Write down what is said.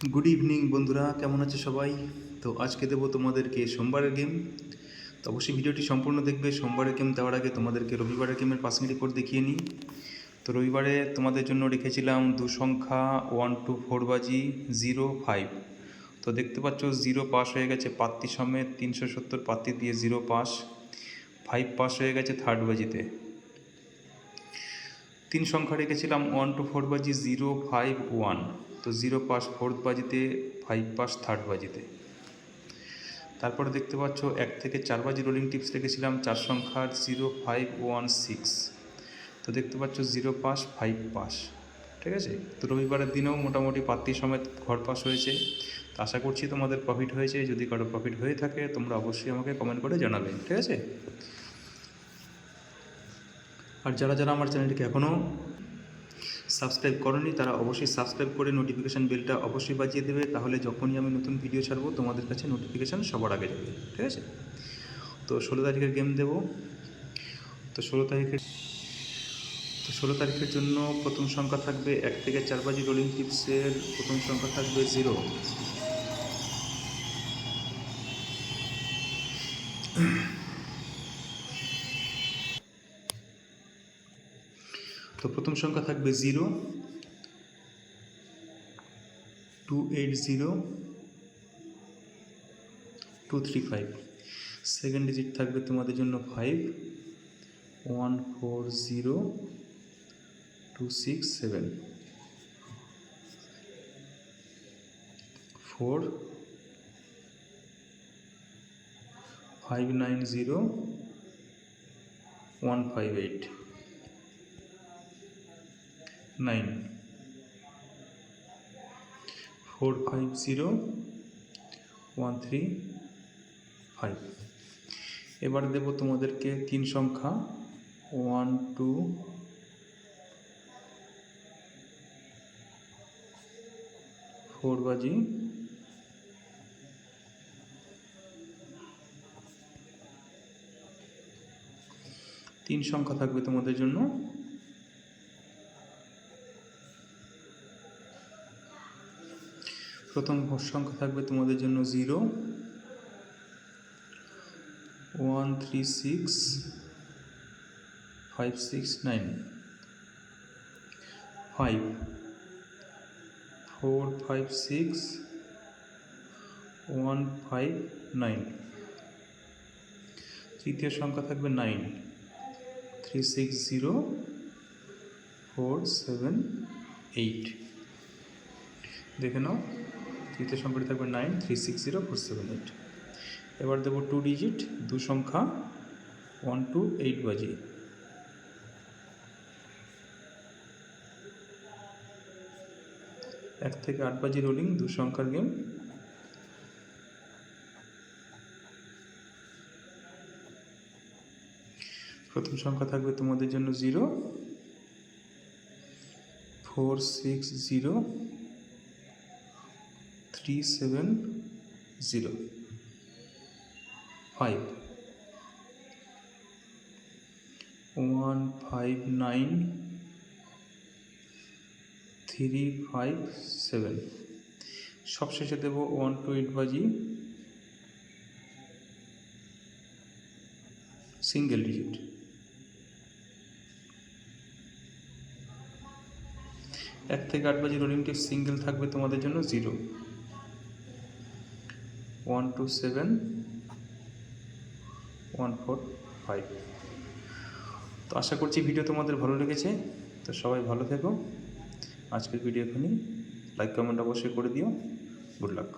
Good evening বন্ধুরা, কেমন আছে সবাই? তো আজকে দেবো তোমাদেরকে সোমবারের গেম। তো অবশ্যই ভিডিওটি সম্পূর্ণ দেখবে। সোমবারের গেম দেওয়ার আগে তোমাদেরকে রবিবারের গেমের পাসিং রিপোর্ট দেখিয়ে নিই। তো রবিবারে তোমাদের জন্য রেখেছিলাম দু সংখ্যা 1 to 4 বাজি 0-5। তো দেখতে পাচ্ছ 0 পাস হয়ে গেছে পাত্তি সমেত 370 পাত্তি দিয়ে 0 পাস। 5 পাস হয়ে গেছে থার্ড বাজিতে। 3 সংখ্যা রেখেছিলাম 1 to 4 বাজি 0-5-1। তো 0 পাস ফোর্থ বাজিতে, 5 পাস থার্ড বাজিতে। তারপরে দেখতে পাচ্ছ 1 থেকে 4 বাজি রোলিং টিপস রেখেছিলাম 4 সংখ্যার 0-5-1-6। তো দেখতে পাচ্ছ 0 পাস 5 পাস। ঠিক আছে, তো রবিবারের দিনেও মোটামুটি পাত্তি সমেত ঘর পাস হয়েছে। তো আশা করছি তোমাদের প্রফিট হয়েছে। যদি কারো প্রফিট হয়ে থাকে তোমরা অবশ্যই আমাকে কমেন্ট করে জানাবে। ঠিক আছে, আর যারা যারা আমার চ্যানেলটিকে এখনও সাবস্ক্রাইব করনি তারা অবশ্যই সাবস্ক্রাইব করে নোটিফিকেশান বেলটা অবশ্যই বাজিয়ে দেবে। তাহলে যখনই আমি নতুন ভিডিও ছাড়বো তোমাদের কাছে নোটিফিকেশান সবার আগে যাবে। ঠিক আছে, তো 16 তারিখের গেম দেবো। তো 16 তারিখের জন্য প্রথম সংখ্যা থাকবে 1 থেকে 4 বাজি রোলিং টিপসের প্রথম সংখ্যা থাকবে 0। তো প্রথম সংখ্যা থাকবে 0, 280, 235। সেকেন্ড ডিজিট থাকবে তোমাদের জন্য 5, 140, 267, 4, 590, 158, 9, 450, 135। এবার দেব তোমাদেরকে 3 সংখ্যা 1 to 4 বাজি 3 সংখ্যা থাকবে তোমাদের জন্য প্রথম সংখ্যা থাকবে তোমাদের জন্য 0, 136, 569, 5, 456, 159। তৃতীয় সংখ্যা থাকবে 9, 360, 478। দেখে নাও, তৃতীয় সংখ্যাটি থাকবে 9, 360, 478। এবার দেবো 2 ডিজিট 2 সংখ্যা 1 to 8 বাজি। এক থেকে 8 বাজি রোলিং 2 সংখ্যার গেম। প্রথম সংখ্যা থাকবে তোমাদের জন্য 0, 460, 370, 5, 159, 357। সবশেষে দেব 1 to 8 বাজি সিঙ্গেল ডিজিট। এক থেকে 8 বাজি রোলিং টিপ সিঙ্গেল থাকবে তোমাদের জন্য 0, 127, 145। তো আশা করছি ভিডিও তোমাদের ভালো লেগেছে। তো সবাই ভালো থেকো। আজকের ভিডিও এখানেই। লাইক কমেন্ট অবশ্যই করে দিও। Good luck.